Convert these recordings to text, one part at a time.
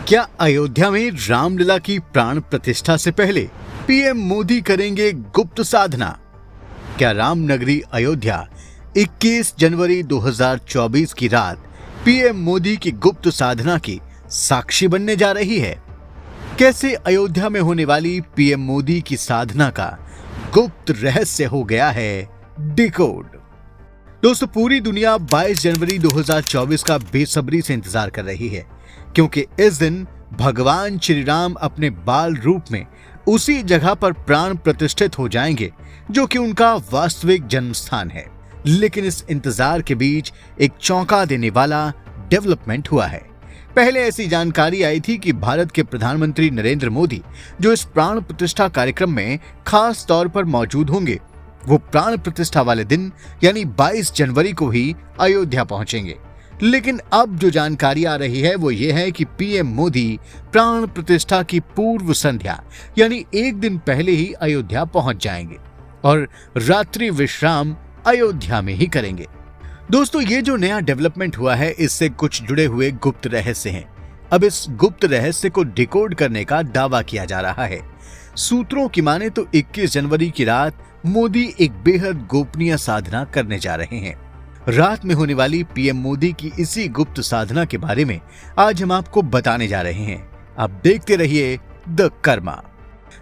क्या अयोध्या में रामलला की प्राण प्रतिष्ठा से पहले पीएम मोदी करेंगे गुप्त साधना? क्या रामनगरी अयोध्या 21 जनवरी 2024 की रात पीएम मोदी की गुप्त साधना की साक्षी बनने जा रही है? कैसे अयोध्या में होने वाली पीएम मोदी की साधना का गुप्त रहस्य हो गया है डिकोड? दोस्तों, पूरी दुनिया 22 जनवरी 2024 का बेसब्री से इंतजार कर रही है, क्योंकि इस दिन भगवान श्री राम अपने बाल रूप में उसी जगह पर प्राण प्रतिष्ठित हो जाएंगे जो कि उनका वास्तविक जन्म स्थान है। लेकिन इस इंतजार के बीच एक चौंका देने वाला डेवलपमेंट हुआ है। पहले ऐसी जानकारी आई थी कि भारत के प्रधानमंत्री नरेंद्र मोदी, जो इस प्राण प्रतिष्ठा कार्यक्रम में खास तौर पर मौजूद होंगे, वो प्राण प्रतिष्ठा वाले दिन यानी 22 जनवरी को ही अयोध्या पहुंचेंगे। लेकिन अब जो जानकारी आ रही है वो ये है कि पीएम मोदी प्राण प्रतिष्ठा की पूर्व संध्या यानी एक दिन पहले ही अयोध्या पहुंच जाएंगे और रात्रि विश्राम अयोध्या में ही करेंगे। दोस्तों, ये जो नया डेवलपमेंट हुआ है, इससे कुछ जुड़े हुए गुप्त रहस्य हैं। अब इस गुप्त रहस्य को डिकोड करने का दावा किया जा रहा है। सूत्रों की माने तो 21 जनवरी की रात मोदी एक बेहद गोपनीय साधना करने जा रहे हैं। रात में होने वाली पीएम मोदी की इसी गुप्त साधना के बारे में आज हम आपको बताने जा रहे हैं। आप देखते रहिए द कर्मा।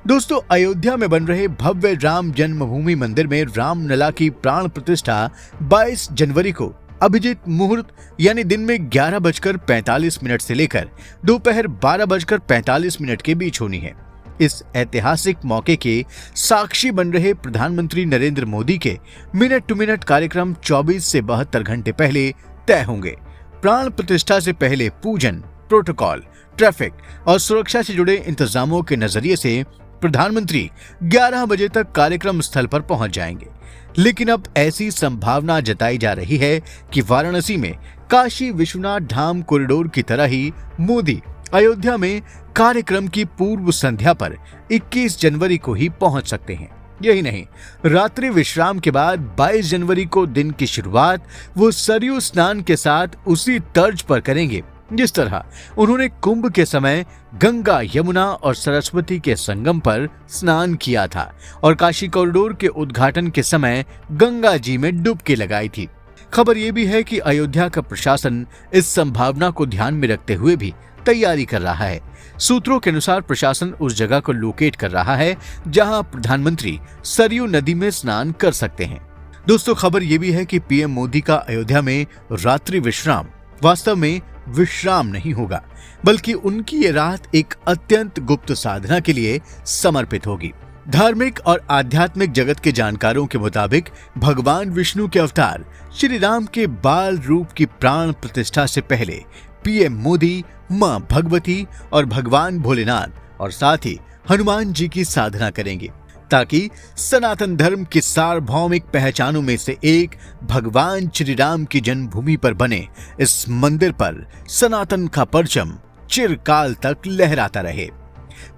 दोस्तों, अयोध्या में बन रहे भव्य राम जन्मभूमि मंदिर में रामलला की प्राण प्रतिष्ठा 22 जनवरी को अभिजीत मुहूर्त यानी दिन में 11:45 से लेकर दोपहर 12:45 के बीच होनी है। इस ऐतिहासिक मौके के साक्षी बन रहे प्रधानमंत्री नरेंद्र मोदी के मिनट टू मिनट कार्यक्रम 24 से 72 घंटे पहले तय होंगे। प्राण प्रतिष्ठा से पहले पूजन, प्रोटोकॉल, ट्रैफिक और सुरक्षा से जुड़े इंतजामों के नजरिए से प्रधानमंत्री 11 बजे तक कार्यक्रम स्थल पर पहुंच जाएंगे। लेकिन अब ऐसी संभावना जताई जा रही है कि वाराणसी में काशी विश्वनाथ धाम कॉरिडोर की तरह ही मोदी अयोध्या में कार्यक्रम की पूर्व संध्या पर 21 जनवरी को ही पहुंच सकते हैं। यही नहीं, रात्रि विश्राम के बाद 22 जनवरी को दिन की शुरुआत वो सरयू स्नान के साथ उसी तर्ज पर करेंगे जिस तरह उन्होंने कुंभ के समय गंगा, यमुना और सरस्वती के संगम पर स्नान किया था और काशी कॉरिडोर के उद्घाटन के समय गंगा जी में डुबकी लगाई थी। खबर ये भी है कि अयोध्या का प्रशासन इस संभावना को ध्यान में रखते हुए भी तैयारी कर रहा है। सूत्रों के अनुसार प्रशासन उस जगह को लोकेट कर रहा है जहां प्रधानमंत्री सरयू नदी में स्नान कर सकते हैं। दोस्तों, खबर यह भी है कि पीएम मोदी का अयोध्या में रात्रि विश्राम वास्तव में विश्राम नहीं होगा, बल्कि उनकी ये रात एक अत्यंत गुप्त साधना के लिए समर्पित होगी। धार्मिक और आध्यात्मिक जगत के जानकारों के मुताबिक भगवान विष्णु के अवतार श्री राम के बाल रूप की प्राण प्रतिष्ठा से पहले पीएम मोदी मां भगवती और भगवान भोलेनाथ और साथ ही हनुमान जी की साधना करेंगे, ताकि सनातन धर्म की सार्वभौमिक पहचानों में से एक भगवान श्री राम की जन्मभूमि पर बने इस मंदिर पर सनातन का परचम चिरकाल तक लहराता रहे।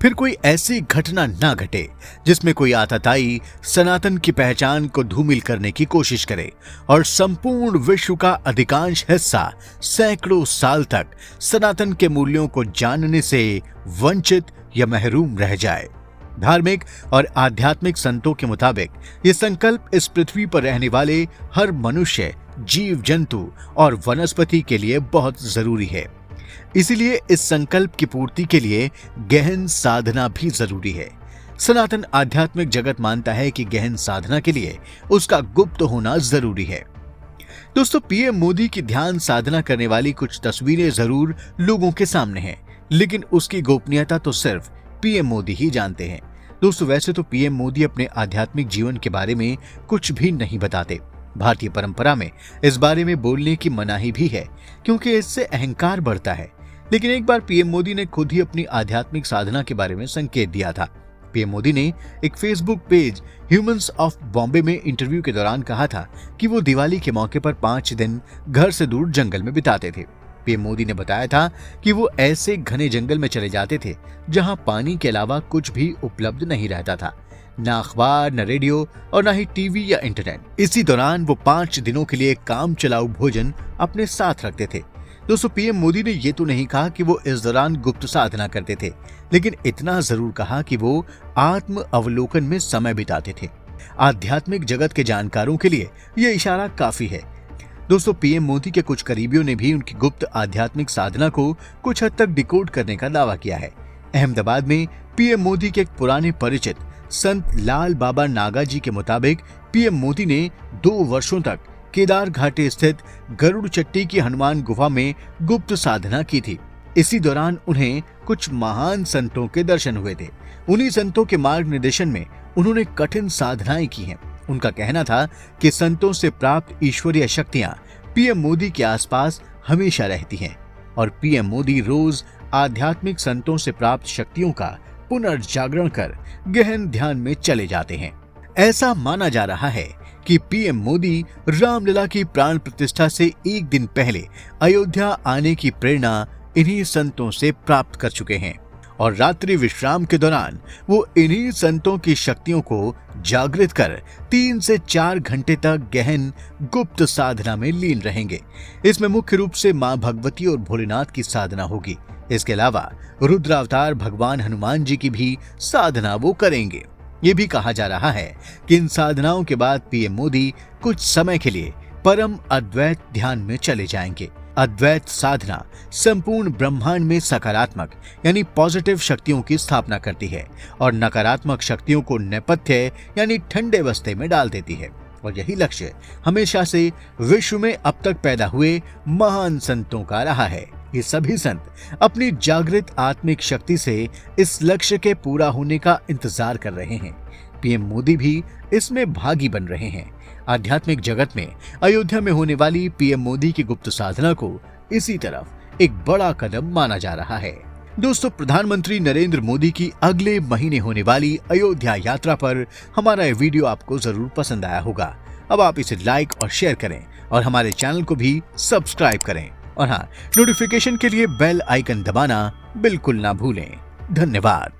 फिर कोई ऐसी घटना ना घटे जिसमें कोई आतताई सनातन की पहचान को धूमिल करने की कोशिश करे और संपूर्ण विश्व का अधिकांश हिस्सा सैकड़ों साल तक सनातन के मूल्यों को जानने से वंचित या महरूम रह जाए। धार्मिक और आध्यात्मिक संतों के मुताबिक ये संकल्प इस पृथ्वी पर रहने वाले हर मनुष्य, जीव जंतु और वनस्पति के लिए बहुत जरूरी है। इसीलिए इस संकल्प की पूर्ति के लिए गहन साधना भी जरूरी है। सनातन आध्यात्मिक जगत मानता है कि गहन साधना के लिए उसका गुप्त होना जरूरी है। दोस्तों, पीएम मोदी की ध्यान साधना करने वाली कुछ तस्वीरें जरूर लोगों के सामने हैं, लेकिन उसकी गोपनीयता तो सिर्फ पीएम मोदी ही जानते हैं। दोस्तों, वैसे तो पीएम मोदी अपने आध्यात्मिक जीवन के बारे में कुछ भी नहीं बताते। भारतीय परंपरा में इस बारे में बोलने की मनाही भी है, क्योंकि इससे अहंकार बढ़ता है। लेकिन एक बार पीएम मोदी ने खुद ही अपनी आध्यात्मिक साधना के बारे में संकेत दिया था। पीएम मोदी ने एक Facebook page humans of Bombay में इंटरव्यू के दौरान कहा था कि वो दिवाली के मौके पर 5 दिन घर से दूर जंगल में बिताते थे। पीएम मोदी ने बताया था कि वो ऐसे घने जंगल में चले जाते थे जहां पानी के अलावा कुछ भी उपलब्ध नहीं रहता था, न अखबार, न रेडियो और न ही टीवी या इंटरनेट। इसी दौरान वो 5 दिनों के लिए काम चलाऊ भोजन अपने साथ रखते थे। दोस्तों, पीएम मोदी ने ये तो नहीं कहा कि वो इस दौरान गुप्त साधना करते थे, लेकिन इतना जरूर कहा कि वो आत्म अवलोकन में समय बिताते थे। आध्यात्मिक जगत के जानकारों के लिए यह इशारा काफी है। दोस्तों, पीएम मोदी के कुछ करीबियों ने भी उनकी गुप्त आध्यात्मिक साधना को कुछ हद तक डिकोड करने का दावा किया है। अहमदाबाद में पीएम मोदी के एक पुराने परिचित संत लाल बाबा नागा जी के मुताबिक पीएम मोदी ने 2 वर्षों तक केदार घाटी स्थित गरुड़ चट्टी की हनुमान गुफा में गुप्त साधना की थी। इसी दौरान उन्हें कुछ महान संतों के दर्शन हुए थे। उन्हीं संतों के मार्गनिर्देशन में उन्होंने कठिन साधनाएं की हैं। उनका कहना था कि संतों से प्राप्त ईश्वरीय शक्तियां पीएम मोदी के आसपास हमेशा रहती हैं और पीएम मोदी रोज आध्यात्मिक संतों से प्राप्त शक्तियों का पुनर्जागरण कर गहन ध्यान में चले जाते हैं। ऐसा माना जा रहा है कि पीएम मोदी रामलला की प्राण प्रतिष्ठा से एक दिन पहले अयोध्या आने की प्रेरणा इन्हीं संतों से प्राप्त कर चुके हैं और रात्रि विश्राम के दौरान वो इन्हीं संतों की शक्तियों को जागृत कर 3 से 4 घंटे तक गहन गुप्त साधना में लीन रहेंगे। इसमें मुख्य रूप से मां भगवती और भोलेनाथ की साधना होगी। इसके अलावा रुद्रावतार भगवान हनुमान जी की भी साधना वो करेंगे। ये भी कहा जा रहा है कि इन साधनाओं के बाद पीएम मोदी कुछ समय के लिए परम अद्वैत ध्यान में चले जाएंगे। अद्वैत साधना संपूर्ण ब्रह्मांड में सकारात्मक यानी पॉजिटिव शक्तियों की स्थापना करती है और नकारात्मक शक्तियों को नेपथ्य यानी ठंडे बस्ते में डाल देती है। और यही लक्ष्य हमेशा से विश्व में अब तक पैदा हुए महान संतों का रहा है। ये सभी संत अपनी जागृत आत्मिक शक्ति से इस लक्ष्य के पूरा होने का इंतजार कर रहे हैं। पीएम मोदी भी इसमें भागी बन रहे हैं। आध्यात्मिक जगत में अयोध्या में होने वाली पीएम मोदी की गुप्त साधना को इसी तरफ एक बड़ा कदम माना जा रहा है। दोस्तों, प्रधानमंत्री नरेंद्र मोदी की अगले महीने होने वाली अयोध्या यात्रा पर हमारा ये वीडियो आपको जरूर पसंद आया होगा। अब आप इसे लाइक और शेयर करें और हमारे चैनल को भी सब्सक्राइब करें और हाँ, नोटिफिकेशन के लिए बेल आइकन दबाना बिल्कुल ना भूलें। धन्यवाद।